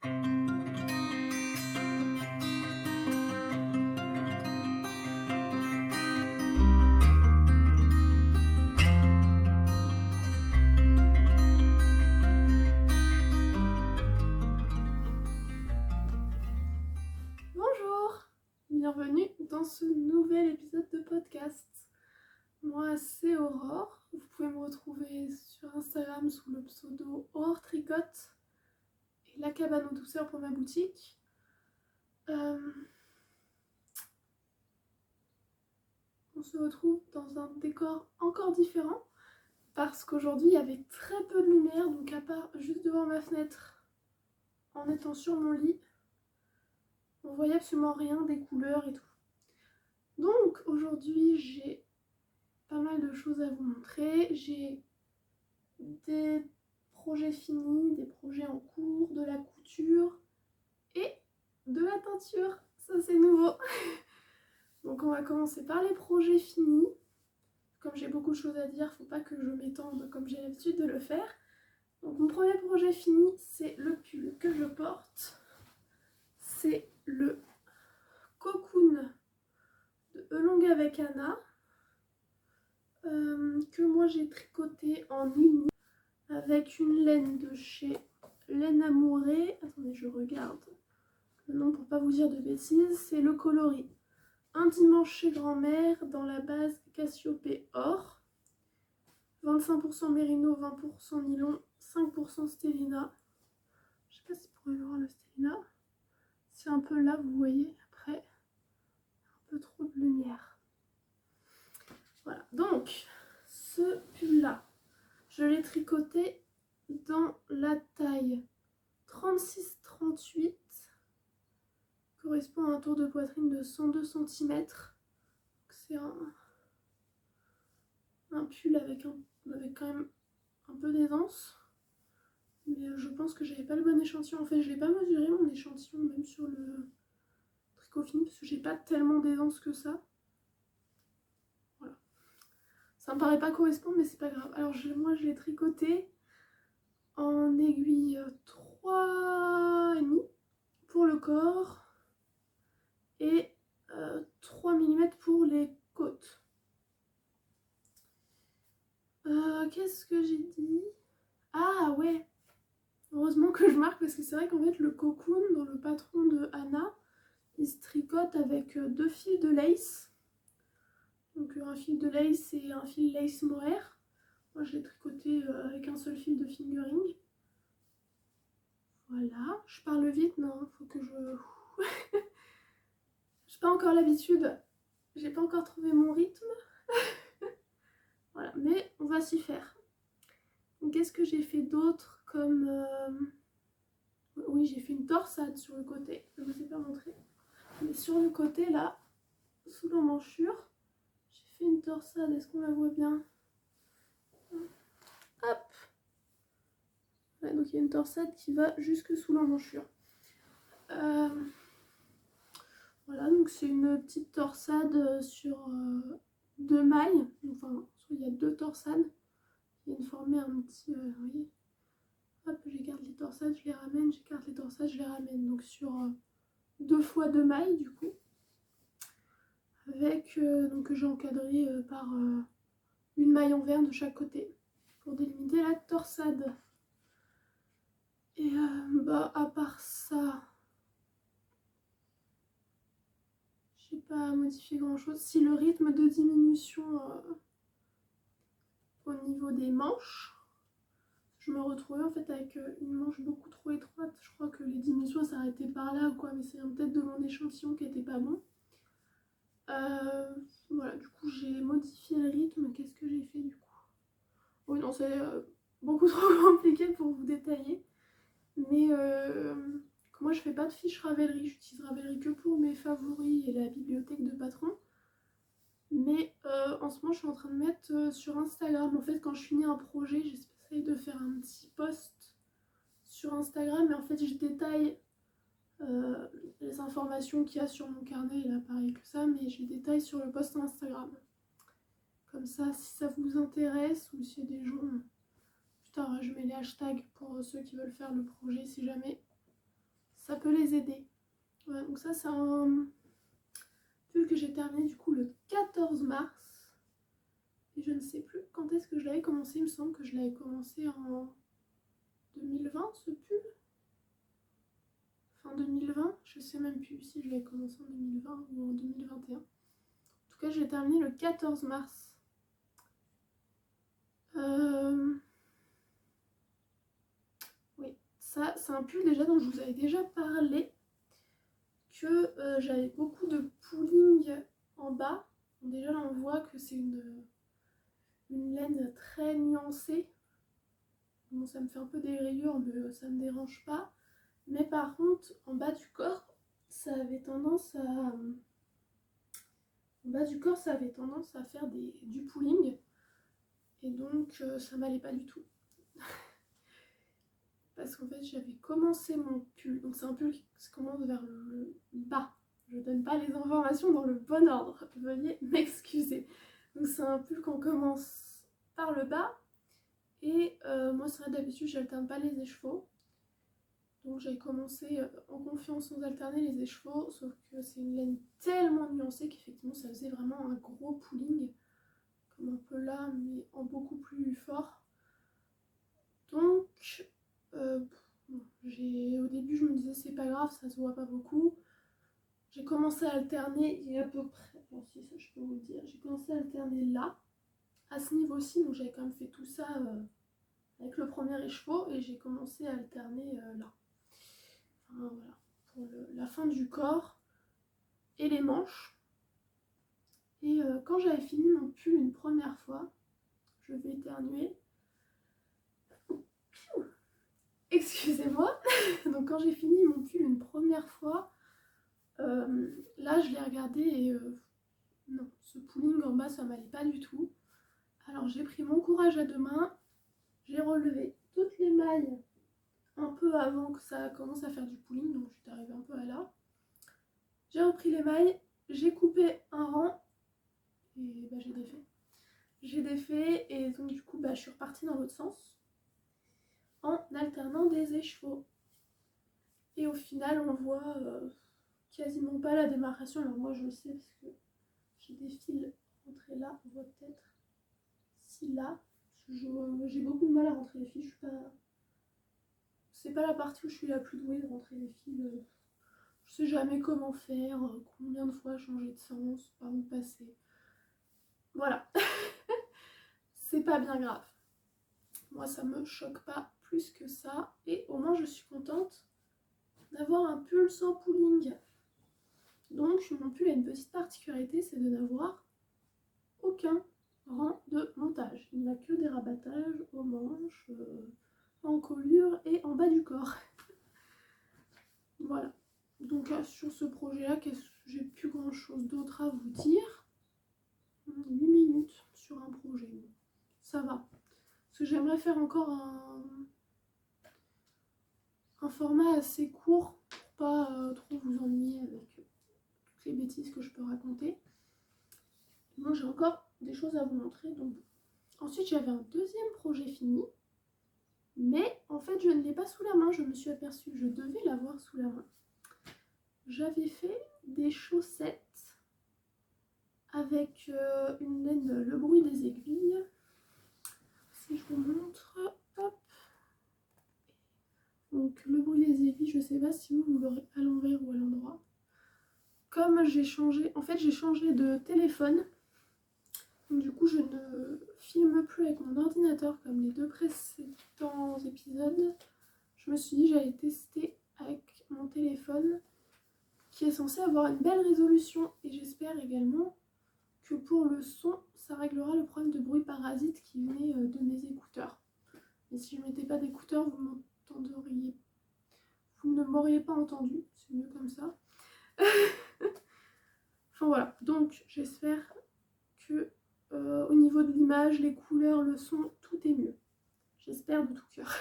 Bonjour, bienvenue dans ce nouvel épisode de podcast. Moi c'est Aurore, vous pouvez me retrouver sur Instagram sous le pseudo Aurore Tricote et La Cabane aux Douceurs pour ma boutique. On se retrouve dans un décor encore différent parce qu'aujourd'hui il y avait très peu de lumière, donc à part juste devant ma fenêtre en étant sur mon lit, on voyait absolument rien, des couleurs et tout. Donc aujourd'hui j'ai pas mal de choses à vous montrer. J'ai des projets finis, des projets en cours, de la couture et de la teinture. Ça c'est nouveau. Donc on va commencer par les projets finis. Comme j'ai beaucoup de choses à dire, faut pas que je m'étende comme j'ai l'habitude de le faire. Donc mon premier projet fini, c'est le pull que je porte. C'est le cocoon de Elong avec Anna. Que moi j'ai tricoté en uni avec une laine de chez Laine Amourée. Attendez, je regarde le nom pour pas vous dire de bêtises. C'est le coloris Un dimanche chez grand-mère dans la base Cassiopée or. 25% mérino, 20% nylon, 5% stélina. Je sais pas si vous pouvez voir le stélina. C'est un peu là, vous voyez, après un peu trop de lumière. Voilà, donc ce pull là, je l'ai tricoté dans la taille 36-38, correspond à un tour de poitrine de 102 cm. C'est un pull avec quand même un peu d'aisance, mais je pense que j'avais pas le bon échantillon. En fait, je l'ai pas mesuré mon échantillon même sur le tricot fini parce que j'ai pas tellement d'aisance que ça. Voilà, ça me paraît pas correspondre, mais c'est pas grave. Alors moi je l'ai tricoté en aiguille 3,5 pour le corps et 3 mm pour les côtes. Qu'est-ce que j'ai dit? Ah ouais, heureusement que je marque parce que c'est vrai qu'en fait le cocoon dans le patron de Anna, il se tricote avec 2 fils de lace. Donc un fil de lace et un fil lace mohair. Moi je l'ai tricoté avec un seul fil de fingering. Voilà, je parle vite, non, faut que je... J'ai pas encore l'habitude, j'ai pas encore trouvé mon rythme. Voilà, mais on va s'y faire. Qu'est-ce que j'ai fait d'autre comme... Oui, j'ai fait une torsade sur le côté, je ne vous ai pas montré. Mais sur le côté, là, sous l'emmanchure, j'ai fait une torsade, est-ce qu'on la voit bien? Hop! Ouais, donc il y a une torsade qui va jusque sous l'emmanchure. Voilà, donc c'est une petite torsade sur 2 mailles. Enfin, il y a 2 torsades. Il y a une formée un petit... vous voyez, hop, j'écarte les torsades, je les ramène, j'écarte les torsades, je les ramène. Donc sur 2 fois 2 mailles du coup. Avec, donc que j'ai encadré par une maille en vert de chaque côté pour délimiter la torsade. Et à part ça, j'ai pas modifié grand chose. Si le rythme de diminution au niveau des manches, je me retrouvais en fait avec une manche beaucoup trop étroite. Je crois que les diminutions s'arrêtaient par là ou quoi, mais c'est peut-être de mon échantillon qui était pas bon. Voilà, du coup j'ai modifié le rythme. Qu'est-ce que j'ai fait du coup? Oui, non, c'est beaucoup trop compliqué pour vous détailler. Mais moi je fais pas de fiche Ravelry, j'utilise Ravelry que pour mes favoris et la bibliothèque de patron. Mais en ce moment je suis en train de mettre sur Instagram. En fait quand je finis un projet, j'essaye de faire un petit post sur Instagram. Mais en fait je détaille les informations qu'il y a sur mon carnet, il a pareil que ça, mais je les détaille sur le post Instagram. Comme ça, si ça vous intéresse ou s'il y a des gens... Putain, je mets les hashtags pour ceux qui veulent faire le projet si jamais. ça peut les aider. Voilà, donc ça c'est un pull que j'ai terminé du coup le 14 mars. Et je ne sais plus quand est-ce que je l'avais commencé, il me semble que je l'avais commencé en 2020 ce pull. Fin 2020, je sais même plus si je l'ai commencé en 2020 ou en 2021. En tout cas, je l'ai terminé le 14 mars. Oui, ça c'est un pull déjà dont je vous avais déjà parlé, que j'avais beaucoup de pooling en bas. Bon, déjà là on voit que c'est une laine très nuancée. Bon, ça me fait un peu des rayures, mais ça me dérange pas. Mais par contre, en bas du corps, ça avait tendance à... En bas du corps, ça avait tendance à faire du pooling. Et donc, ça m'allait pas du tout. Parce qu'en fait, j'avais commencé mon pull. Donc, c'est un pull qui commence vers le bas. Je donne pas les informations dans le bon ordre. Veuillez m'excuser. Donc, c'est un pull qu'on commence par le bas. Et moi, c'est vrai, d'habitude, j'alterne pas les écheveaux. Donc j'avais commencé en confiance sans alterner les écheveaux, sauf que c'est une laine tellement nuancée qu'effectivement ça faisait vraiment un gros pooling, comme un peu là, mais en beaucoup plus fort. Donc bon, au début je me disais c'est pas grave, ça se voit pas beaucoup. J'ai commencé à alterner il y a à peu près, bon si ça je peux vous le dire, j'ai commencé à alterner là, à ce niveau-ci, donc j'avais quand même fait tout ça avec le premier écheveau et j'ai commencé à alterner là. Enfin, voilà, pour la fin du corps et les manches. Et quand j'avais fini mon pull une première fois, je vais éternuer. Excusez-moi. Donc quand j'ai fini mon pull une première fois, là je l'ai regardé et non, ce pooling en bas ça m'allait pas du tout. Alors j'ai pris mon courage à deux mains, j'ai relevé toutes les mailles un peu avant que ça commence à faire du pooling, donc j'étais arrivée un peu à là. J'ai repris les mailles, j'ai coupé un rang et bah, j'ai défait. J'ai défait et donc du coup bah, je suis repartie dans l'autre sens en alternant des écheveaux. Et au final on voit quasiment pas la démarcation. Alors moi je le sais parce que j'ai des fils rentrés là, on voit peut-être si là. J'ai beaucoup de mal à rentrer les fils, je suis pas... C'est pas la partie où je suis la plus douée de rentrer les fils. Je sais jamais comment faire, combien de fois changer de sens, par où passer. Voilà. C'est pas bien grave. Moi ça me choque pas plus que ça. Et au moins je suis contente d'avoir un pull sans pooling. Donc mon pull a une petite particularité, c'est de n'avoir aucun rang de montage. Il n'a que des rabattages aux manches, en colure et en bas du corps. Voilà. Donc sur ce projet-là, j'ai plus grand chose d'autre à vous dire. 8 minutes sur un projet. Ça va. Parce que j'aimerais faire encore un format assez court pour pas trop vous ennuyer avec toutes les bêtises que je peux raconter. Bon, j'ai encore des choses à vous montrer. Donc ensuite j'avais un deuxième projet fini, mais en fait je ne l'ai pas sous la main. Je me suis aperçue que je devais l'avoir sous la main. J'avais fait des chaussettes avec une laine Le Bruit des Aiguilles. Si je vous montre, hop. Donc Le Bruit des Aiguilles, je ne sais pas si vous l'aurez à l'envers ou à l'endroit. Comme j'ai changé, en fait j'ai changé de téléphone. Du coup, je ne filme plus avec mon ordinateur comme les deux précédents épisodes. Je me suis dit que j'allais tester avec mon téléphone qui est censé avoir une belle résolution. Et j'espère également que pour le son, ça réglera le problème de bruit parasite qui venait de mes écouteurs. Et si je ne mettais pas d'écouteurs, vous ne m'auriez pas entendu. C'est mieux comme ça. Enfin voilà, donc j'espère que au niveau de l'image, les couleurs, le son, tout est mieux. J'espère de tout cœur.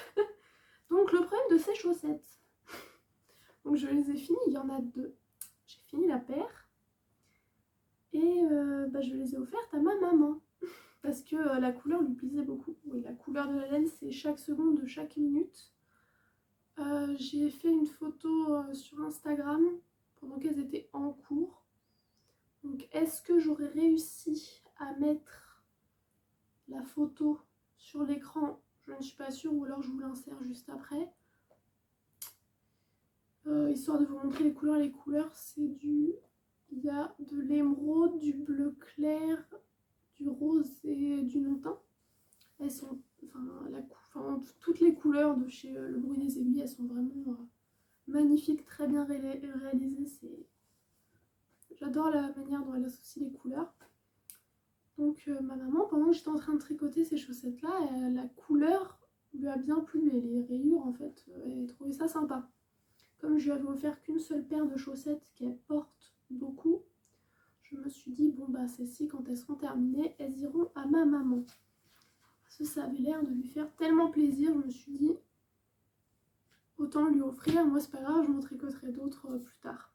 Donc le problème de ces chaussettes, donc je les ai finies, il y en a deux. J'ai fini la paire et je les ai offertes à ma maman parce que la couleur lui plaisait beaucoup. Oui, la couleur de la laine, c'est chaque seconde de chaque minute. J'ai fait une photo sur Instagram pendant qu'elles étaient en cours. Donc est-ce que j'aurais réussi à mettre la photo sur l'écran? Je ne suis pas sûre, ou alors je vous l'insère juste après. Histoire de vous montrer les couleurs. Les couleurs, c'est du... Il y a de l'émeraude, du bleu clair, du rose et du non teint. Elles sont... toutes les couleurs de chez Le Bruit des Aiguilles, elles sont vraiment magnifiques, très bien réalisées. J'adore la manière dont elle associe les couleurs. Donc ma maman, pendant que j'étais en train de tricoter ces chaussettes-là, la couleur lui a bien plu et les rayures, en fait, elle trouvait ça sympa. Comme je lui avais offert qu'une seule paire de chaussettes qu'elle porte beaucoup, je me suis dit, bon bah celles-ci, quand elles seront terminées, elles iront à ma maman. Parce que ça avait l'air de lui faire tellement plaisir, je me suis dit, autant lui offrir, moi c'est pas grave, je m'en tricoterai d'autres plus tard.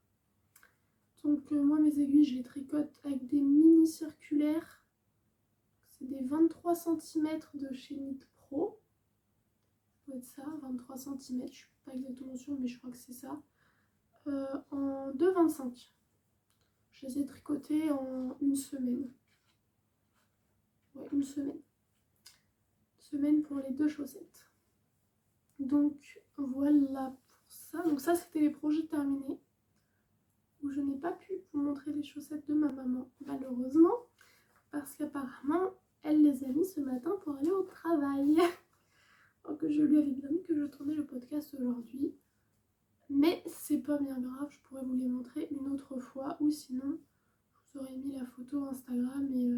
Donc moi mes aiguilles, je les tricote avec des mini circulaires. C'est des 23 cm de chez Knit Pro. Ça doit être ça, 23 cm, je ne suis pas exactement sûre, mais je crois que c'est ça. En 2,25. Je les ai tricotés en une semaine. Ouais, une semaine. Semaine pour les deux chaussettes. Donc voilà pour ça. Donc ça, c'était les projets terminés. Où je n'ai pas pu vous montrer les chaussettes de ma maman, malheureusement. Parce qu'apparemment, elle les a mis ce matin pour aller au travail. Donc je lui avais bien dit que je tournais le podcast aujourd'hui. Mais c'est pas bien grave, je pourrais vous les montrer une autre fois. Ou sinon, je vous aurais mis la photo Instagram et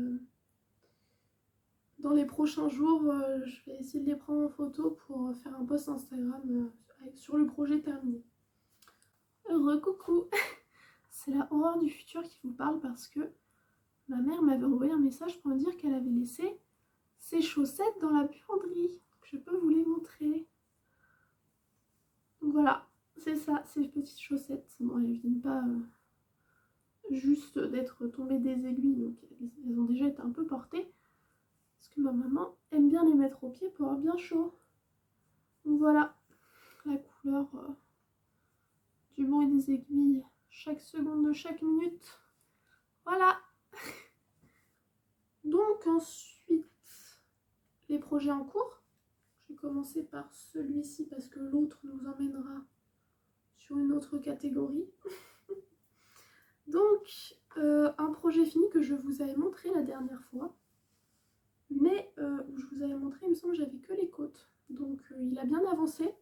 dans les prochains jours, je vais essayer de les prendre en photo pour faire un post Instagram sur le projet terminé. Recoucou. C'est la horreur du futur qui vous parle parce que ma mère m'avait envoyé un message pour me dire qu'elle avait laissé ses chaussettes dans la buanderie. Je peux vous les montrer. Donc voilà, c'est ça, ces petites chaussettes. Bon, elles viennent pas juste d'être tombées des aiguilles, donc elles ont déjà été un peu portées. Parce que ma maman aime bien les mettre au pied pour avoir bien chaud. Donc voilà, la couleur du bruit des aiguilles, chaque seconde de chaque minute. Voilà. Donc ensuite, les projets en cours. Je vais commencer par celui-ci parce que l'autre nous emmènera sur une autre catégorie. Donc, un projet fini que je vous avais montré la dernière fois. Mais où je vous avais montré, il me semble que j'avais que les côtes. Donc il a bien avancé.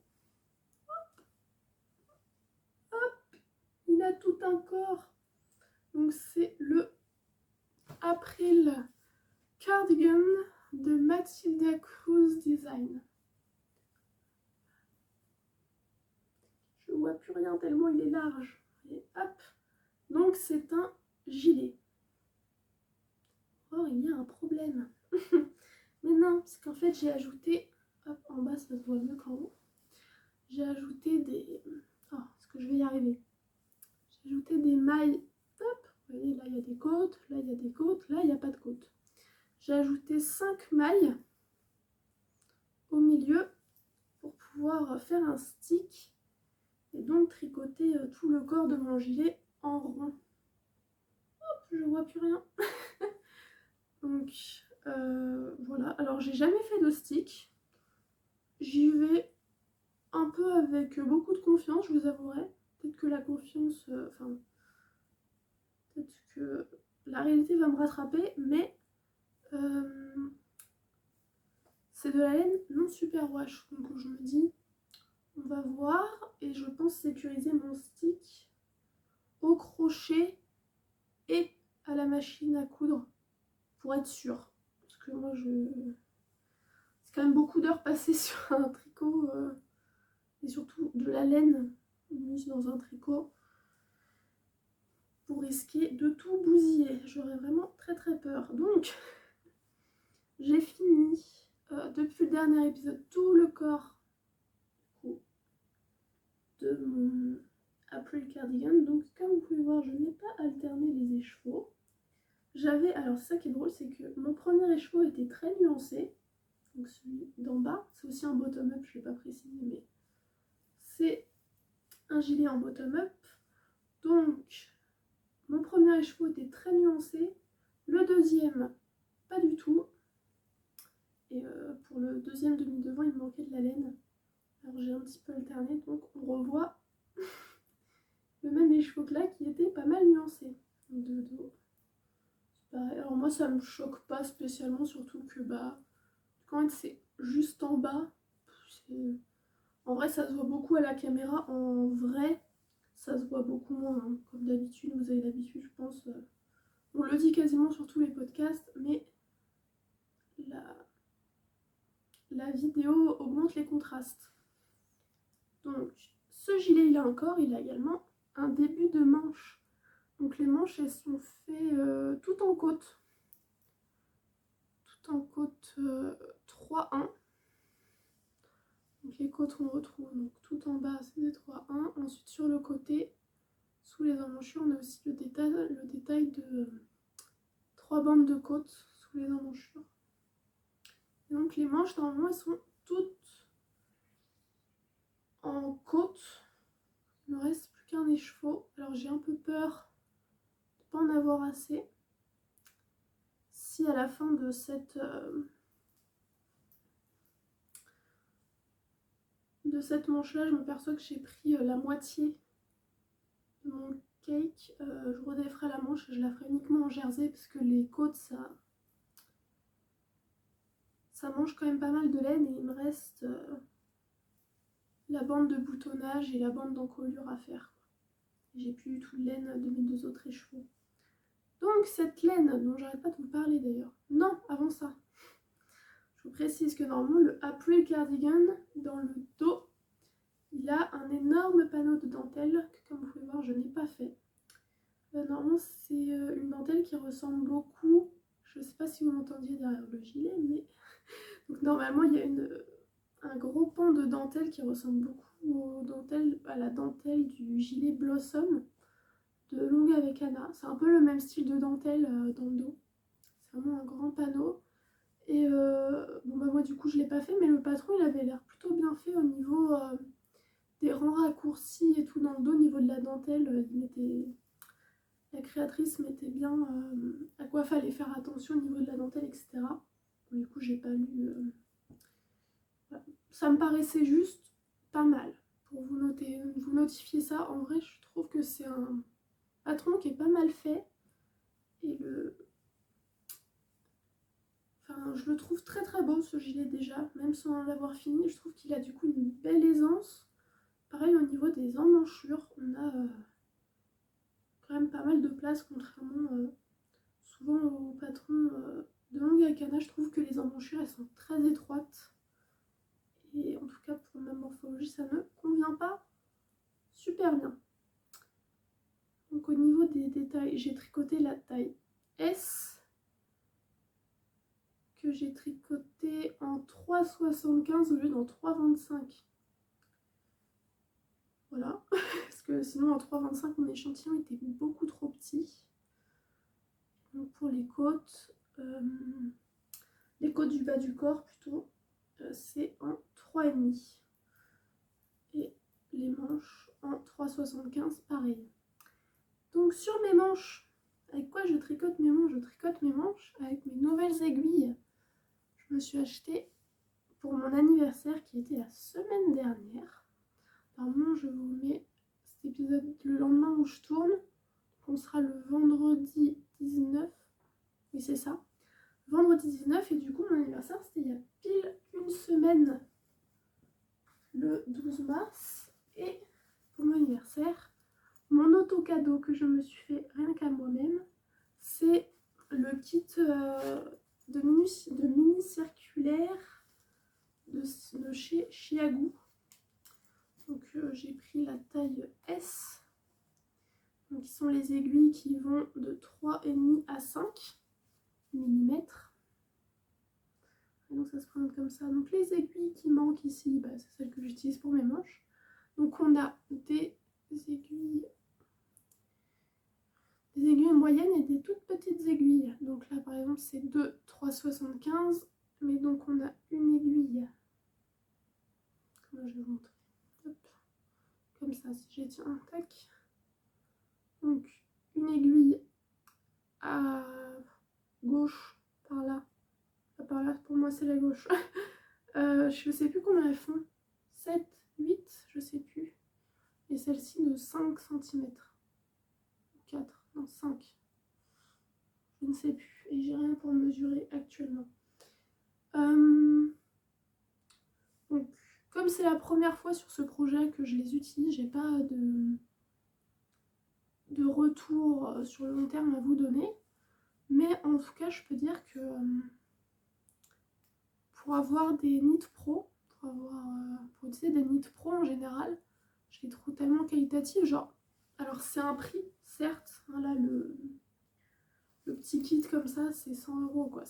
Hop, hop, il a tout un corps. Donc c'est le April Cardigan de Matilda Cruz Design. Je vois plus rien tellement il est large. Et hop. Donc c'est un gilet. Oh, il y a un problème. Mais non, parce qu'en fait j'ai ajouté, hop, en bas ça se voit mieux qu'en haut. J'ai ajouté des... Oh, est-ce que je vais y arriver? J'ai ajouté des mailles. Hop, vous voyez, là il y a des côtes, là il y a des côtes, là il n'y a pas de côtes. J'ai ajouté 5 mailles au milieu pour pouvoir faire un stick et donc tricoter tout le corps de mon gilet en rond. Hop, je vois plus rien. Donc voilà, alors j'ai jamais fait de stick. J'y vais un peu avec beaucoup de confiance, je vous avouerai. Peut-être que la confiance, peut-être que la réalité va me rattraper, mais c'est de la laine non superwash. Donc je me dis, on va voir, et je pense sécuriser mon stick au crochet et à la machine à coudre pour être sûre. Parce que moi, c'est quand même beaucoup d'heures passées sur un tricot et surtout de la laine mise dans un tricot pour risquer de tout bousiller. J'aurais vraiment très très peur. Donc, j'ai fini depuis le dernier épisode tout le corps de mon April Cardigan. Donc, comme vous pouvez voir, je n'ai pas alterné les écheveaux. Alors ça qui est drôle, c'est que mon premier écheveau était très nuancé. Donc celui d'en bas, c'est aussi un bottom-up, je ne l'ai pas précisé, mais c'est un gilet en bottom-up. Donc, mon premier écheveau était très nuancé. Le deuxième, pas du tout. Et pour le deuxième demi-devant, il me manquait de la laine. Alors j'ai un petit peu alterné, donc on revoit le même écheveau que là qui était pas mal nuancé. De dos. Alors moi ça me choque pas spécialement, surtout que quand c'est juste en bas, en vrai ça se voit beaucoup à la caméra, en vrai ça se voit beaucoup moins, hein. Comme d'habitude, vous avez l'habitude je pense, on le dit quasiment sur tous les podcasts, mais la vidéo augmente les contrastes. Donc ce gilet là encore, il a également un début de manche. Donc les manches elles sont faites tout en côte. Tout en côte 3-1. Donc les côtes on retrouve donc tout en bas c'est des 3-1. Ensuite sur le côté, sous les emmanchures, on a aussi le détail de 3 bandes de côte sous les emmanchures. Et donc les manches normalement elles sont toutes en côte. Il ne me reste plus qu'un écheveau. Alors j'ai un peu peur de ne pas en avoir assez. Si à la fin de cette manche là je m'aperçois que j'ai pris la moitié de mon cake, je redéferai la manche et je la ferai uniquement en jersey parce que les côtes ça mange quand même pas mal de laine, et il me reste la bande de boutonnage et la bande d'encolure à faire. J'ai plus du tout de laine de mes 2 autres écheveaux. Donc cette laine dont j'arrête pas de vous parler d'ailleurs. Non, avant ça, je vous précise que normalement le April Cardigan, dans le dos, il a un énorme panneau de dentelle que, comme vous pouvez voir, je n'ai pas fait. Normalement c'est une dentelle qui ressemble beaucoup, je ne sais pas si vous m'entendiez derrière le gilet, mais donc normalement il y a un gros pan de dentelle qui ressemble beaucoup à la dentelle du gilet Blossom de Longue avec Anna. C'est un peu le même style de dentelle dans le dos. C'est vraiment un grand panneau. Et moi du coup je l'ai pas fait, mais le patron il avait l'air plutôt bien fait au niveau des rangs raccourcis et tout dans le dos. Au niveau de la dentelle, la créatrice mettait bien à quoi fallait faire attention au niveau de la dentelle, etc. Du coup j'ai pas lu... Voilà. Ça me paraissait juste pas mal pour vous notifier ça. En vrai je trouve que c'est un patron qui est pas mal fait. Et je le trouve très très beau ce gilet déjà, même sans l'avoir fini. Je trouve qu'il a du coup une belle aisance. Pareil au niveau des emmanchures, on a quand même pas mal de place, contrairement souvent au patron de Longue Akana. Je trouve que les emmanchures elles sont très étroites. Et en tout cas pour ma morphologie ça ne convient pas super bien. Donc au niveau des détails, j'ai tricoté la taille S, que j'ai tricoté en 3,75 au lieu d'en 3,25. Voilà, parce que sinon en 3,25 mon échantillon était beaucoup trop petit. Donc pour les côtes du bas du corps plutôt, c'est en 3,5. Et les manches en 3,75 pareil. Donc sur mes manches, avec quoi je tricote mes manches? Je tricote mes manches avec mes nouvelles aiguilles. Je me suis acheté pour mon anniversaire qui était la semaine dernière. Normalement je vous mets cet épisode le lendemain où je tourne. On sera le vendredi 19. Oui c'est ça. Vendredi 19, et du coup mon anniversaire c'était il y a pile une semaine. Le 12 mars. Et pour mon anniversaire, mon auto-cadeau que je me suis fait rien qu'à moi-même, c'est le kit de mini circulaire de chez Chiago. Donc j'ai pris la taille S. Donc qui sont les aiguilles qui vont de 3,5 à 5 mm. Et donc ça se présente comme ça. Donc les aiguilles qui manquent ici, c'est celles que j'utilise pour mes manches. Donc on a des aiguilles moyennes et des toutes petites aiguilles. Donc là par exemple c'est 3,75. Mais donc on a une aiguille. Comment je vais vous montrer? Hop. comme ça, si j'ai tiens, tac. Donc une aiguille à gauche, par là. Par là, pour moi c'est la gauche. Je sais plus combien elles font. 7, 8, je sais plus. Et celle-ci de 5 cm. 4, non 5. Je ne sais plus. Et j'ai rien pour mesurer actuellement. Donc, comme c'est la première fois sur ce projet que je les utilise, j'ai pas de retour sur le long terme à vous donner. Mais en tout cas, je peux dire que pour avoir des Knit Pro, pour utiliser des Knit Pro en général, je les trouve tellement qualitatives. Genre, alors c'est un prix, certes, hein, là le petit kit comme ça, c'est 100 € quoi.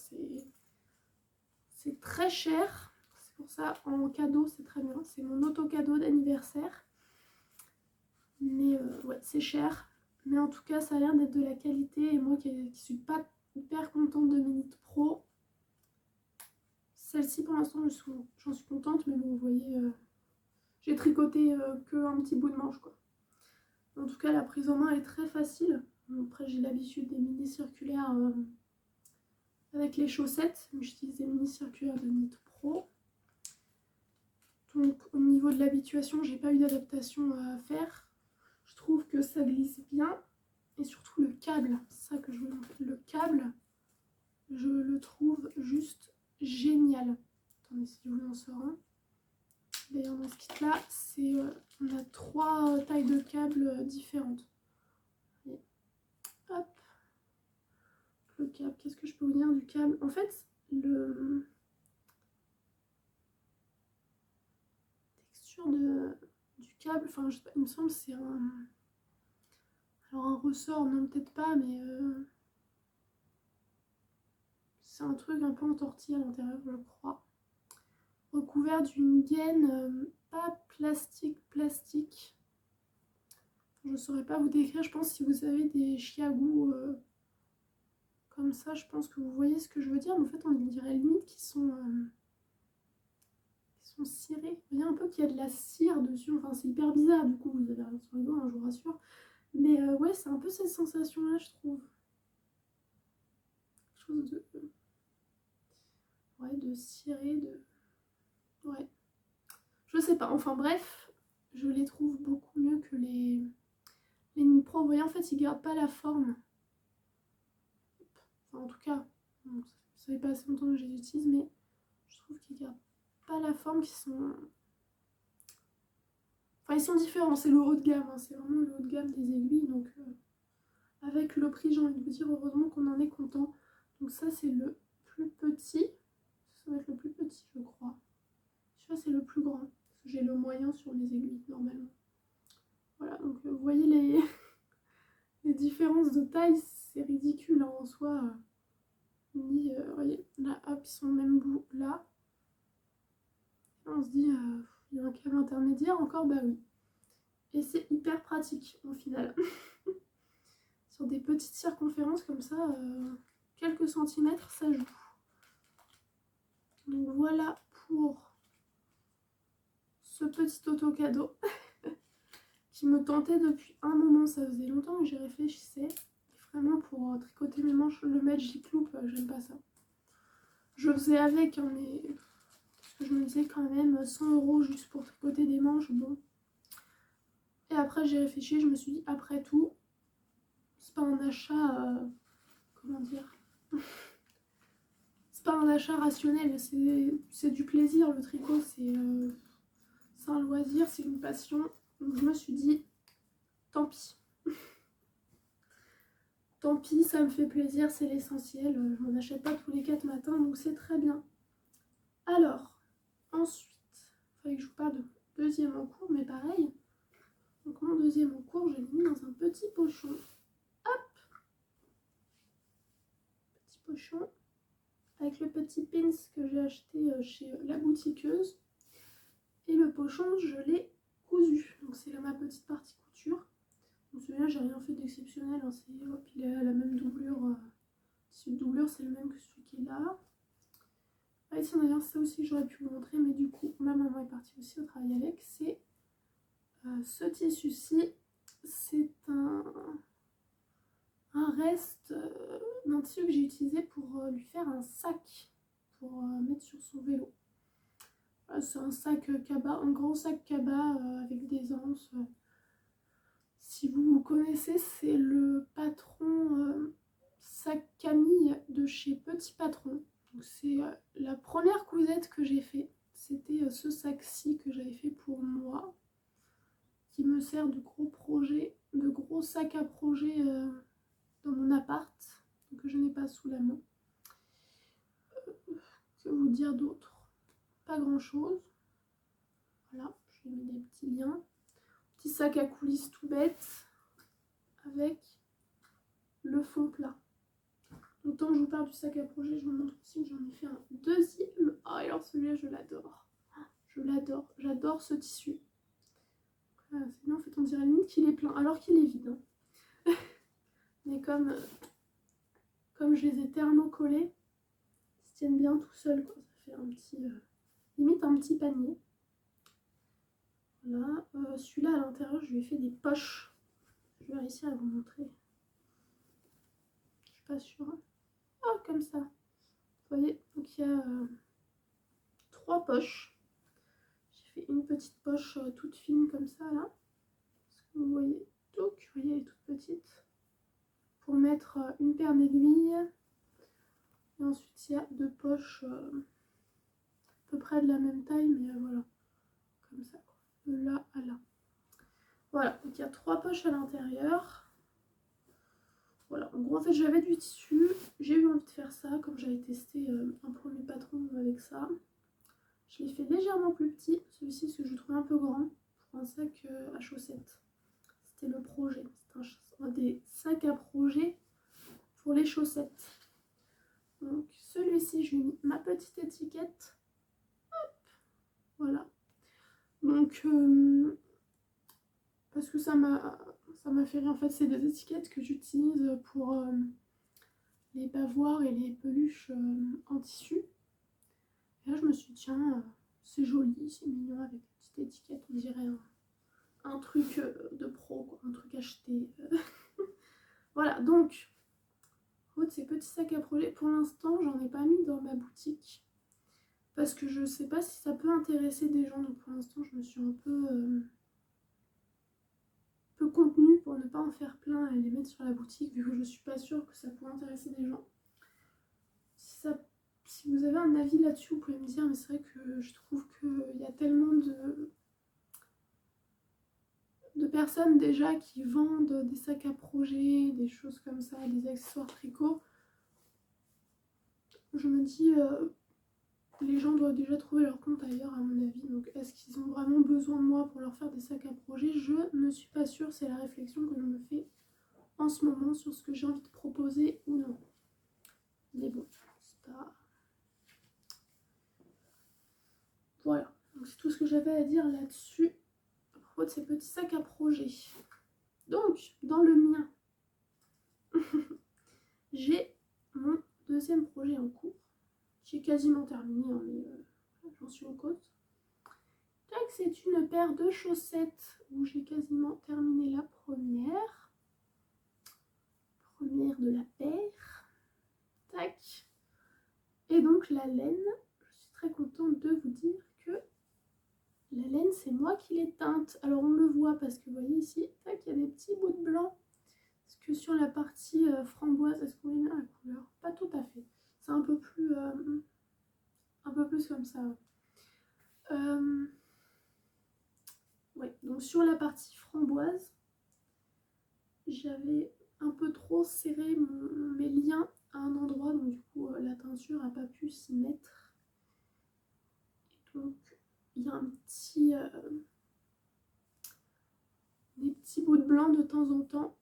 C'est très cher. C'est pour ça, en cadeau, c'est très bien. C'est mon auto-cadeau d'anniversaire. Mais ouais, c'est cher. Mais en tout cas, ça a l'air d'être de la qualité. Et moi qui suis pas hyper contente de mes Knit Pro, celle-ci pour l'instant, j'en suis contente. Mais bon, vous voyez, j'ai tricoté que un petit bout de manche quoi. En tout cas, la prise en main est très facile. Après, j'ai l'habitude des mini circulaires avec les chaussettes. J'utilise des mini circulaires de Knit Pro. Donc au niveau de l'habituation, j'ai pas eu d'adaptation à faire. Je trouve que ça glisse bien. Et surtout le câble, c'est ça que je veux montrer. Le câble, je le trouve juste génial. Attendez, si je vous en sors un. D'ailleurs dans ce kit là, on a 3 tailles de câbles différentes. Et hop. Le câble, qu'est-ce que je peux vous dire du câble? En fait, le texture du câble, enfin je sais pas, il me semble que c'est un ressort, non peut-être pas, mais c'est un truc un peu entortillé à l'intérieur, je crois. Recouvert d'une gaine pas plastique. Je ne saurais pas vous décrire, je pense que si vous avez des chiagous comme ça, je pense que vous voyez ce que je veux dire. Mais en fait, on dirait limite qu'ils sont cirés. Vous voyez un peu qu'il y a de la cire dessus. Enfin, c'est hyper bizarre, du coup, vous avez rien sur les doigts, hein, je vous rassure. Mais ouais, c'est un peu cette sensation-là, je trouve. Quelque chose de... ouais, de ciré, ouais. Je sais pas, enfin bref, je les trouve beaucoup mieux que les Knit Pro. Vous voyez, en fait, ils gardent pas la forme. Enfin, en tout cas, bon, ça fait pas assez longtemps que je les utilise, mais je trouve qu'ils gardent pas la forme, qu'ils sont... Enfin, ils sont différents, c'est le haut de gamme, hein, c'est vraiment le haut de gamme des aiguilles, donc avec le prix, j'ai envie de vous dire, heureusement qu'on en est content. Donc ça, c'est le plus petit, ça va être le plus petit, je crois. Celui-là, c'est le plus grand, parce que j'ai le moyen sur mes aiguilles, normalement. Voilà, donc vous voyez les différences de taille, c'est ridicule hein, en soi. Vous voyez, là, hop, ils sont au même bout, là. Là, on se dit, il y a un câble intermédiaire encore, bah oui. Et c'est hyper pratique au final. Sur des petites circonférences comme ça, quelques centimètres, ça joue. Donc voilà pour ce petit auto-cadeau qui me tentait depuis un moment. Ça faisait longtemps que j'y réfléchissais. Vraiment pour tricoter mes manches, le Magic Loop, j'aime pas ça. Je faisais avec, hein, mais parce que je me disais quand même 100 € juste pour tricoter des manches, bon. Et après j'ai réfléchi, je me suis dit après tout, c'est pas un achat, comment dire, c'est pas un achat rationnel, c'est du plaisir, le tricot, c'est un loisir, c'est une passion. Donc je me suis dit, tant pis. Tant pis, ça me fait plaisir, c'est l'essentiel. Je m'en achète pas tous les 4 matins, donc c'est très bien. Alors, ensuite, il fallait que je vous parle de deuxième en cours, mais pareil. Donc mon deuxième en cours, je l'ai mis dans un petit pochon. Hop! Petit pochon. Avec le petit pins que j'ai acheté chez la boutiqueuse. Et le pochon, je l'ai cousu. Donc c'est là ma petite partie couture. Donc celui-là, j'ai rien fait d'exceptionnel. Hein. Il a la même doublure. Tissu de doublure, c'est le même que celui qui est là. Ah, et tiens, d'ailleurs, ça aussi, j'aurais pu vous montrer. Mais du coup, ma maman est partie aussi au travail avec. C'est Ce tissu-ci, c'est un reste d'un tissu que j'ai utilisé pour lui faire un sac pour mettre sur son vélo. C'est un sac cabas, un grand sac cabas avec des anses. Si vous connaissez, c'est le patron sac Camille de chez Petit Patron. C'est la première cousette que j'ai fait. C'était ce sac-ci que j'avais fait pour moi, qui me sert de gros projet, de gros sac à projet dans mon appart, que je n'ai pas sous la main. Que vous dire d'autre? Pas grand chose. Voilà, je vais mettre des petits liens. Petit sac à coulisses tout bête avec le fond plat. Donc tant que je vous parle du sac à projet, je vous montre aussi que j'en ai fait un deuxième. Oh, alors celui-là, je l'adore. Je l'adore. J'adore ce tissu. Voilà, c'est bien, en fait, on dirait limite qu'il est plein, alors qu'il est vide. Hein. Mais comme je les ai thermocollés, ils se tiennent bien tout seuls, quoi. Ça fait un petit... limite un petit panier. Voilà. Celui-là, à l'intérieur, je lui ai fait des poches. Je vais réussir à vous montrer. Je suis pas sûre. Oh, comme ça. Vous voyez, donc il y a 3 poches. J'ai fait une petite poche toute fine comme ça, là. Vous voyez, donc, vous voyez, elle est toute petite. Pour mettre une paire d'aiguilles. Et ensuite, il y a 2 poches à peu près de la même taille, mais voilà. Comme ça, quoi. De là à là. Voilà, donc il y a 3 poches à l'intérieur. Voilà, en gros, en fait, j'avais du tissu. J'ai eu envie de faire ça, comme j'avais testé un premier patron avec ça. Je l'ai fait légèrement plus petit, celui-ci, parce que je le trouvais un peu grand pour un sac à chaussettes. C'était le projet. C'était un des sacs à projet pour les chaussettes. Donc, celui-ci, je lui ai mis ma petite étiquette. Hop, voilà. Donc, parce que ça m'a fait rire. En fait, c'est des étiquettes que j'utilise pour les bavoirs et les peluches en tissu. Et là, je me suis dit, tiens, c'est joli, c'est mignon avec une petite étiquette, on dirait un truc de pro, quoi, un truc acheté. Voilà, donc, ces petits sacs à projet, pour l'instant, j'en ai pas mis dans ma boutique. Parce que je sais pas si ça peut intéresser des gens, donc pour l'instant, je me suis un peu contenue pour ne pas en faire plein et les mettre sur la boutique, vu que je suis pas sûre que ça pourrait intéresser des gens. Si vous avez un avis là-dessus, vous pouvez me dire, mais c'est vrai que je trouve qu'il y a tellement de personnes déjà qui vendent des sacs à projet, des choses comme ça, des accessoires tricot. Je me dis, les gens doivent déjà trouver leur compte ailleurs à mon avis, donc est-ce qu'ils ont vraiment besoin de moi pour leur faire des sacs à projet? Je ne suis pas sûre, c'est la réflexion que je me fais en ce moment sur ce que j'ai envie de proposer ou non. Mais bon, c'est pas... Voilà, donc c'est tout ce que j'avais à dire là-dessus à propos de ces petits sacs à projet. Donc, dans le mien, j'ai mon deuxième projet en cours. J'ai quasiment terminé, hein, mais j'en suis en côte. C'est une paire de chaussettes où j'ai quasiment terminé la première. Première de la paire. Tac. Et donc la laine, je suis très contente de vous dire que la laine, c'est moi qui l'ai teinte. Alors on le voit parce que vous voyez ici, tac, il y a des petits bouts de blanc. Est-ce que sur la partie framboise, est-ce qu'on voit bien la couleur? Pas tout à fait. C'est un peu plus comme ça. Ouais, donc sur la partie framboise, j'avais un peu trop serré mes liens à un endroit, donc du coup la teinture n'a pas pu s'y mettre. Et donc il y a des petits bouts de blanc de temps en temps.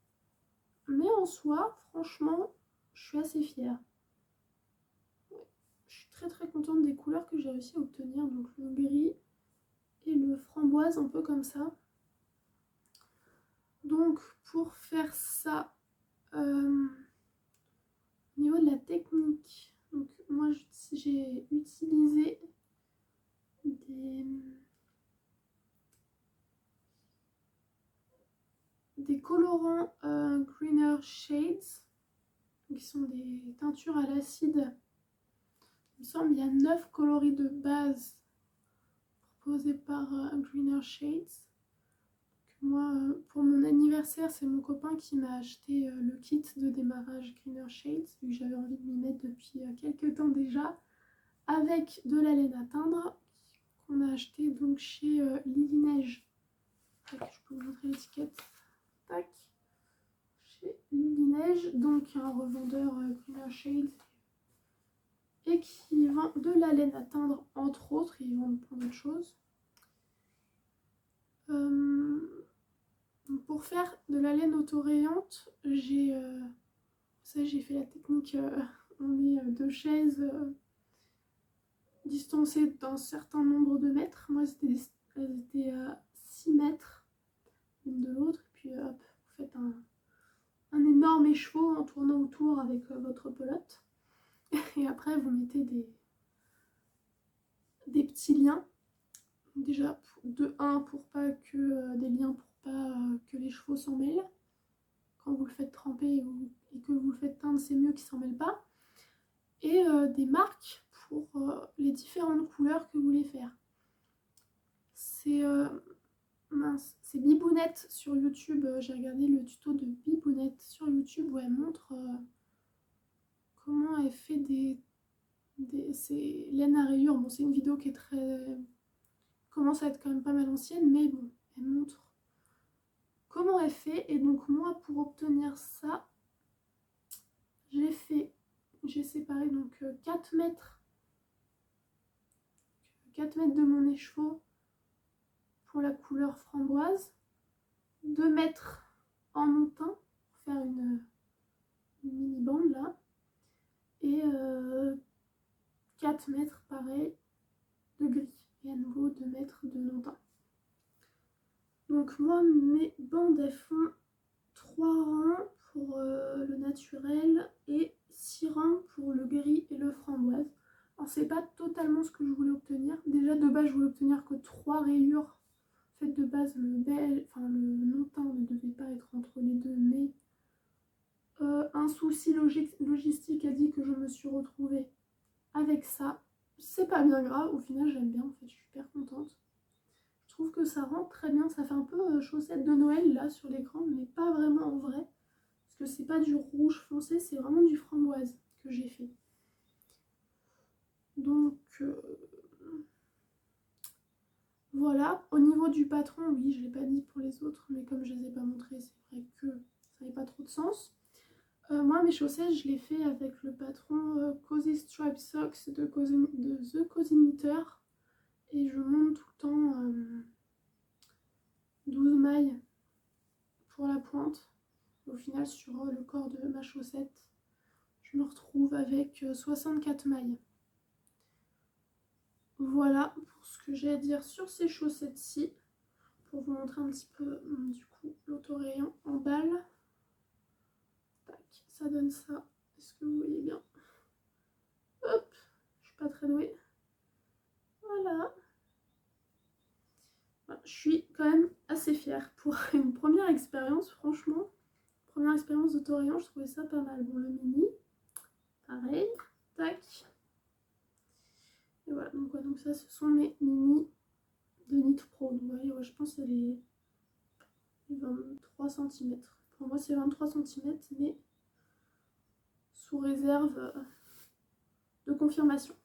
Mais en soi, franchement, je suis assez fière. Ouais, je suis très très contente des couleurs que j'ai réussi à obtenir. Donc le gris et le framboise, un peu comme ça. Donc pour faire ça, au niveau de la technique, donc moi j'ai utilisé des colorants Greener Shades, qui sont des teintures à l'acide. Il me semble qu'il y a 9 coloris de base proposés par Greener Shades. Moi, pour mon anniversaire, c'est mon copain qui m'a acheté le kit de démarrage Greener Shades, vu que j'avais envie de m'y mettre depuis quelques temps déjà, avec de la laine à teindre, qu'on a acheté donc chez Lily Neige. Tac, je peux vous montrer l'étiquette. Tac. Chez Lily Neige, donc un revendeur Greener Shades, et qui vend de la laine à teindre, entre autres, ils vendent plein d'autres choses. Pour faire de la laine autorayante, j'ai fait la technique, on met deux chaises distancées d'un certain nombre de mètres. Moi, elles étaient à 6 mètres l'une de l'autre. Puis hop, vous faites un énorme écheveau en tournant autour avec votre pelote. Et après, vous mettez des petits liens. Déjà, de 1 pour pas que des liens pour pas que les chevaux s'en mêlent. Quand vous le faites tremper et que vous le faites teindre, c'est mieux qu'il s'en mêle pas. Et des marques pour les différentes couleurs que vous voulez faire. C'est Bibounette sur YouTube. J'ai regardé le tuto de Bibounette sur YouTube où elle montre comment elle fait ces laines à rayures. Bon, c'est une vidéo qui est commence à être quand même pas mal ancienne, mais bon, elle montre comment elle fait. Et donc moi, pour obtenir ça, j'ai séparé donc 4 mètres de mon écheveau pour la couleur framboise, 2 mètres en montant pour faire une mini bande là, et 4 mètres pareil de gris, et à nouveau 2 mètres de montant. Donc moi, mes bandes, elles font 3 rangs pour le naturel et 6 rangs pour le gris et le framboise. Alors c'est pas totalement ce que je voulais obtenir. Déjà de base je voulais obtenir que 3 rayures. En fait de base le non-teint ne devait pas être entre les deux, mais un souci logistique a dit que je me suis retrouvée avec ça. C'est pas bien grave, au final j'aime bien, en fait je suis super contente. Je trouve que ça rend très bien, ça fait un peu chaussette de Noël là sur l'écran, mais pas vraiment en vrai. Parce que c'est pas du rouge foncé, c'est vraiment du framboise que j'ai fait. Donc voilà, au niveau du patron, oui, je l'ai pas dit pour les autres, mais comme je les ai pas montrés, c'est vrai que ça n'avait pas trop de sens. Moi, mes chaussettes, je les fais avec le patron Cozy Stripe Socks de The Cozy Knitter. Et je monte tout le temps 12 mailles pour la pointe. Au final, sur le corps de ma chaussette, je me retrouve avec 64 mailles. Voilà pour ce que j'ai à dire sur ces chaussettes-ci. Pour vous montrer un petit peu, du coup, l'autorayon en balle. Tac, ça donne ça. Est-ce que vous voyez bien? Hop, je suis pas très douée. Voilà. Je suis quand même assez fière pour une première expérience, franchement. Première expérience d'autorayon, je trouvais ça pas mal. Bon, le mini, pareil. Tac. Et voilà, donc ça, ce sont mes mini de Knit Pro. Donc, vous voyez, ouais, je pense qu'elle est 23 cm. Pour moi, c'est 23 cm, mais sous réserve de confirmation.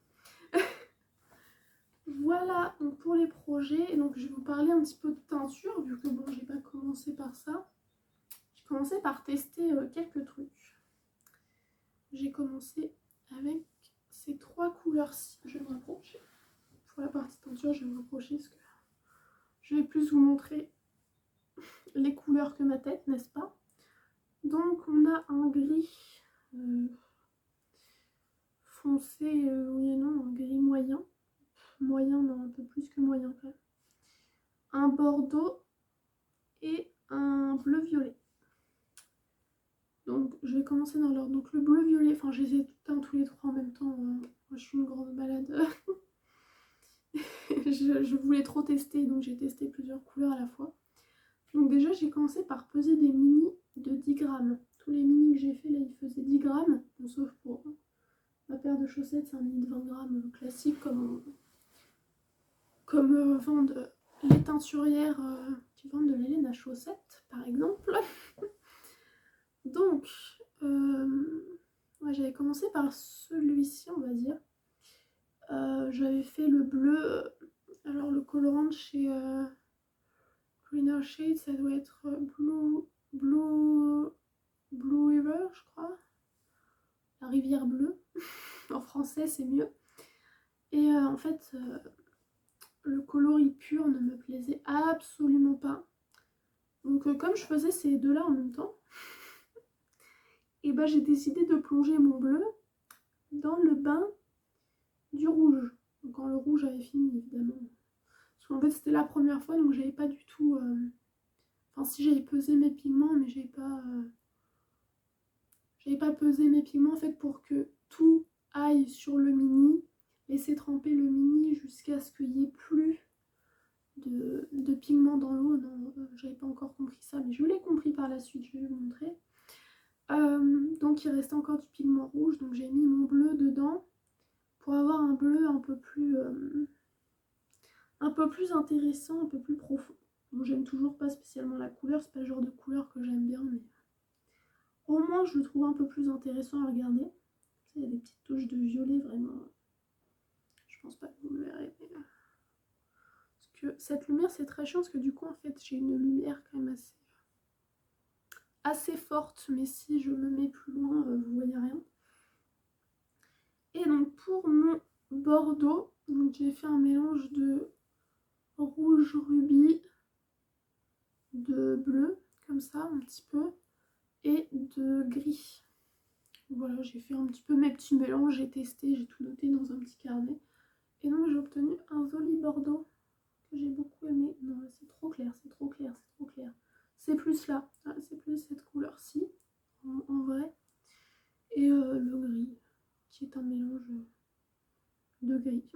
Voilà donc pour les projets. Donc je vais vous parler un petit peu de teinture, vu que bon, j'ai pas commencé par ça. J'ai commencé par tester quelques trucs. J'ai commencé avec ces 3 couleurs-ci. Je vais me rapprocher. Pour la partie teinture, je vais me rapprocher parce que je vais plus vous montrer les couleurs que ma tête, n'est-ce pas? Donc on a un gris foncé, oui et non, un gris moyen. Moyen, non, un peu plus que moyen quand même. Un bordeaux et un bleu-violet. Donc je vais commencer dans l'ordre. Donc le bleu-violet, enfin je les ai tous les 3 en même temps. Moi je suis une grande malade. je voulais trop tester, donc j'ai testé plusieurs couleurs à la fois. Donc déjà j'ai commencé par peser des mini de 10 grammes. Tous les mini que j'ai fait là ils faisaient 10 grammes, bon, sauf pour ma paire de chaussettes, c'est un mini de 20 grammes classique comme vendent les teinturières qui vendent de la laine à chaussettes par exemple. Donc ouais, j'avais commencé par celui-ci on va dire. J'avais fait le bleu, alors le colorant de chez Greener Shade, ça doit être Blue River, je crois. La rivière bleue. En français, c'est mieux. Et en fait, le coloris pur ne me plaisait absolument pas. Donc, comme je faisais ces deux-là en même temps, et ben, j'ai décidé de plonger mon bleu dans le bain du rouge. Donc, quand le rouge avait fini, évidemment. Parce qu'en fait, c'était la première fois, donc j'avais pas du tout. Enfin, si j'avais pesé mes pigments, mais j'avais pas pesé mes pigments en fait pour que tout aille sur le mini, laisser tremper le mini jusqu'à ce qu'il n'y ait plus de pigments dans l'eau. Non, j'avais pas encore compris ça, mais je l'ai compris par la suite, je vais vous montrer. Donc il restait encore du pigment rouge, donc j'ai mis mon bleu dedans pour avoir un bleu un peu plus intéressant, un peu plus profond. Bon, j'aime toujours pas spécialement la couleur, c'est pas le genre de couleur que j'aime bien, mais au moins je le trouve un peu plus intéressant à regarder. Il y a des petites touches de violet vraiment. Je pense pas que vous le verrez, mais parce que cette lumière c'est très chiant parce que du coup en fait j'ai une lumière quand même assez forte, mais si je me mets plus loin vous voyez rien. Et donc pour mon bordeaux, j'ai fait un mélange de rouge rubis, de bleu comme ça un petit peu et de gris. Voilà, j'ai fait un petit peu mes petits mélanges, j'ai testé, j'ai tout noté dans un petit carnet. Et donc j'ai obtenu un joli bordeaux que j'ai beaucoup aimé. Non, là c'est trop clair, c'est trop clair, c'est trop clair. C'est plus là, c'est plus cette couleur-ci, en vrai. Et le gris, qui est un mélange de gris.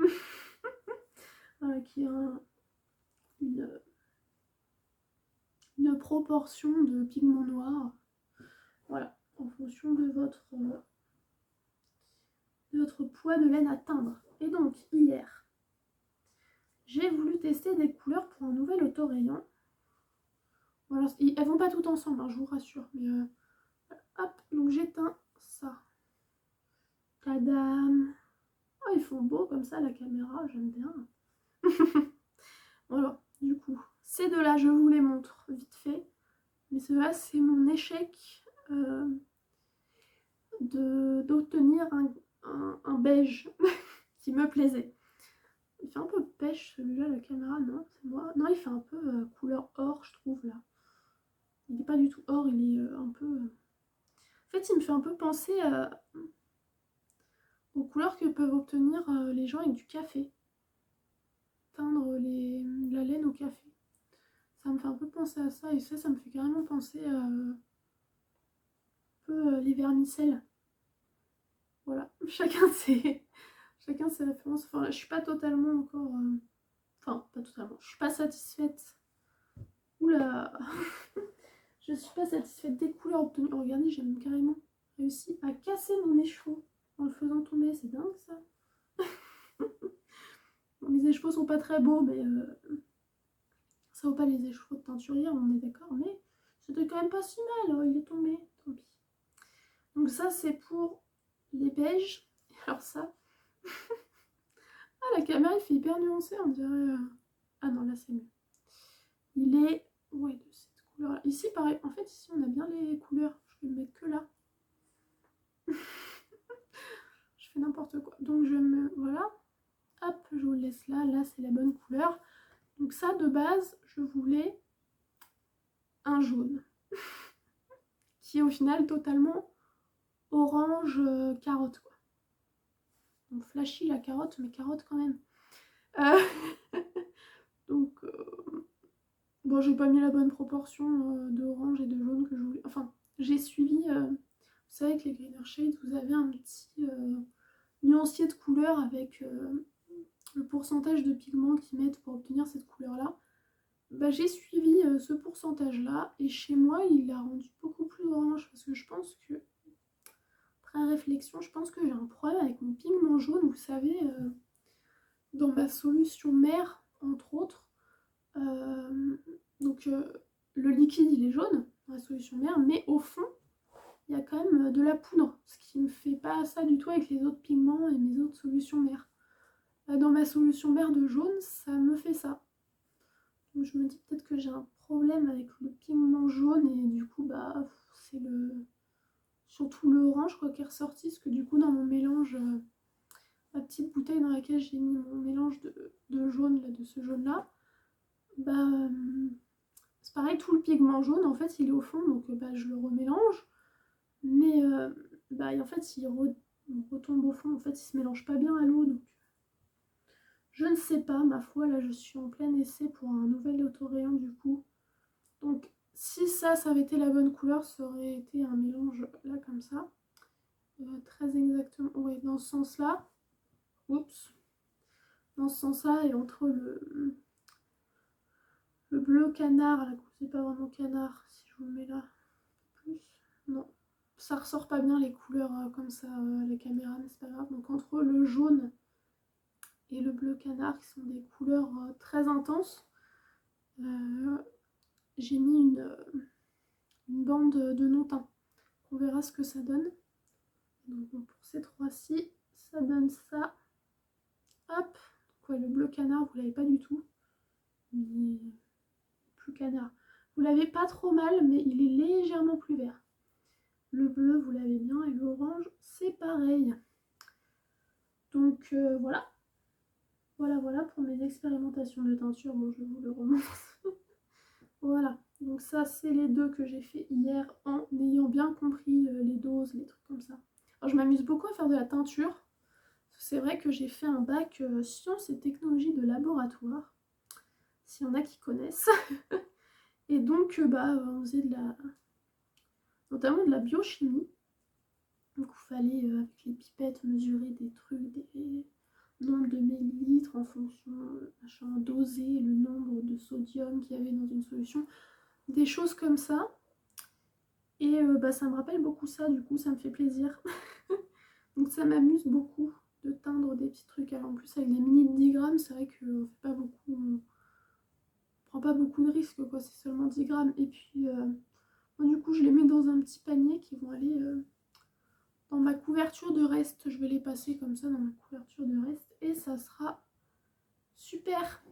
Voilà, qui a une proportion de pigment noir. Voilà, en fonction de votre poids de laine à teindre. Et donc, hier, j'ai voulu tester des couleurs pour un nouvel autorayon. Voilà, elles vont pas toutes ensemble, hein, je vous rassure. Mais hop, donc j'éteins ça. Tadam! Oh, ils font beau comme ça la caméra, j'aime bien. Voilà, du coup, ces deux-là, je vous les montre vite fait. Mais ceux-là, c'est mon échec d'obtenir un beige qui me plaisait. Il fait un peu pêche celui-là, la caméra, non? C'est moi? Non, il fait un peu couleur or, je trouve, là. Il n'est pas du tout or, il est un peu... En fait, il me fait un peu penser aux couleurs que peuvent obtenir les gens avec du café. Teindre la laine au café. Ça me fait un peu penser à ça, et ça me fait carrément penser à un peu les vermicelles. Voilà, chacun ses références. Enfin, je suis pas totalement encore... Enfin, pas totalement. Je suis pas satisfaite. Oula. Je suis pas satisfaite des couleurs obtenues. Oh, regardez, j'ai même carrément réussi à casser mon écheveau en le faisant tomber. C'est dingue, ça. Mes écheveaux sont pas très beaux, mais ça vaut pas les écheveaux de teinturière, on est d'accord. Mais c'était quand même pas si mal. Oh, il est tombé. Tant pis. Donc ça, c'est pour les beiges. Alors ça... Ah, la caméra, il fait hyper nuancé, on dirait... Ah non, là, c'est mieux. Il est... Ouais, de cette couleur-là. Ici, pareil. En fait, ici, on a bien les couleurs. Je vais le mettre que là. Je fais n'importe quoi. Donc, je me... Voilà. Hop, je vous le laisse là. Là, c'est la bonne couleur. Donc ça, de base, je voulais un jaune. Qui est au final totalement orange carotte, quoi. Donc, flashy la carotte, mais carotte quand même. Donc... Bon, j'ai pas mis la bonne proportion d'orange et de jaune que je voulais. Enfin, j'ai suivi... vous savez que les Greener Shades, vous avez un petit nuancier de couleur avec le pourcentage de pigments qu'ils mettent pour obtenir cette couleur-là. j'ai suivi ce pourcentage-là et chez moi, il l'a rendu beaucoup plus orange parce que je pense que, après réflexion, je pense que j'ai un problème avec mon pigment jaune, vous savez, dans ma solution mère, entre autres. Donc le liquide, il est jaune dans la solution mère, mais au fond, il y a quand même de la poudre, ce qui ne me fait pas ça du tout avec les autres pigments et mes autres solutions mères. Dans ma solution mère de jaune, ça me fait ça. Donc je me dis peut-être que j'ai un problème avec le pigment jaune et du coup c'est surtout le orange quoi qui est ressorti, parce que du coup dans mon mélange, la petite bouteille dans laquelle j'ai mis mon mélange de jaune là, de ce jaune là, c'est pareil, tout le pigment jaune en fait il est au fond, donc je le remélange, mais en fait il retombe au fond, en fait il se mélange pas bien à l'eau, donc je ne sais pas, ma foi, là je suis en plein essai pour un nouvel autorayon du coup. Donc si ça avait été la bonne couleur, ça aurait été un mélange là comme ça. Très exactement, oui, dans ce sens-là. Oups. Dans ce sens-là, et entre le bleu canard, là, c'est pas vraiment canard, si je vous le mets là, plus, non. Ça ressort pas bien les couleurs comme ça, les caméras, mais c'est pas grave. Donc entre le jaune et le bleu canard, qui sont des couleurs très intenses, j'ai mis une bande de non-teint. On verra ce que ça donne. Donc pour ces trois-ci, ça donne ça. Hop, quoi, le bleu canard, vous l'avez pas du tout. Il est plus canard. Vous l'avez pas trop mal, mais il est légèrement plus vert. Le bleu, vous l'avez bien, et l'orange, c'est pareil. Donc voilà. Voilà pour mes expérimentations de teinture. Bon, je vous le remontre. Voilà. Donc ça, c'est les deux que j'ai fait hier en ayant bien compris les doses, les trucs comme ça. Alors je m'amuse beaucoup à faire de la teinture. C'est vrai que j'ai fait un bac sciences et technologies de laboratoire, s'il y en a qui connaissent. Et donc on faisait notamment de la biochimie. Donc il fallait avec les pipettes mesurer des trucs, des nombres de millilitres en fonction, doser le nombre de sodium qu'il y avait dans une solution, des choses comme ça. Et ça me rappelle beaucoup ça, du coup ça me fait plaisir. Donc ça m'amuse beaucoup de teindre des petits trucs. Alors en plus avec des mini de 10 grammes, c'est vrai qu'on fait pas beaucoup, on prend pas beaucoup de risques quoi, c'est seulement 10 grammes. Et puis du coup je les mets dans un petit panier qui vont aller dans ma couverture de reste. Je vais les passer comme ça dans ma couverture de reste et ça sera super.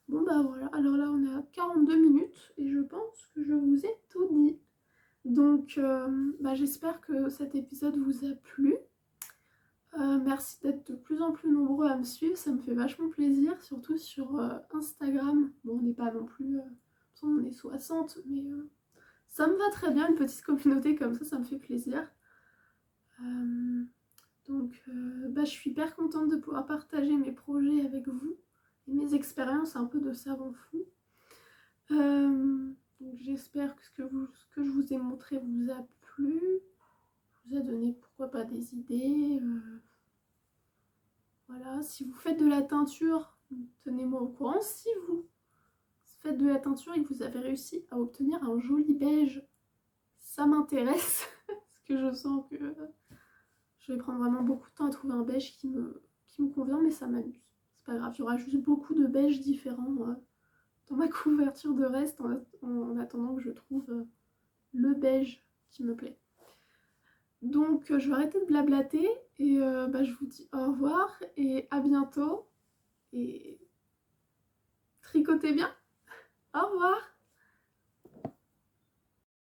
Bon voilà, alors là on est à 42 minutes et je pense que je vous ai tout dit. Donc j'espère que cet épisode vous a plu. Merci d'être de plus en plus nombreux à me suivre, ça me fait vachement plaisir, surtout sur Instagram. Bon, on n'est pas non plus, on est 60, mais ça me va très bien, une petite communauté comme ça me fait plaisir. Donc je suis hyper contente de pouvoir partager mes projets avec vous et mes expériences un peu de savant fou. Donc j'espère que ce que je vous ai montré vous a plu, vous a donné pourquoi pas des idées. Voilà, si vous faites de la teinture, tenez-moi au courant. Si vous faites de la teinture et que vous avez réussi à obtenir un joli beige, ça m'intéresse. Parce que je sens que je vais prendre vraiment beaucoup de temps à trouver un beige qui me convient, mais ça m'amuse. C'est pas grave, il y aura juste beaucoup de beiges différents dans ma couverture de reste en attendant que je trouve le beige qui me plaît. Donc je vais arrêter de blablater et je vous dis au revoir et à bientôt et tricotez bien. Au revoir.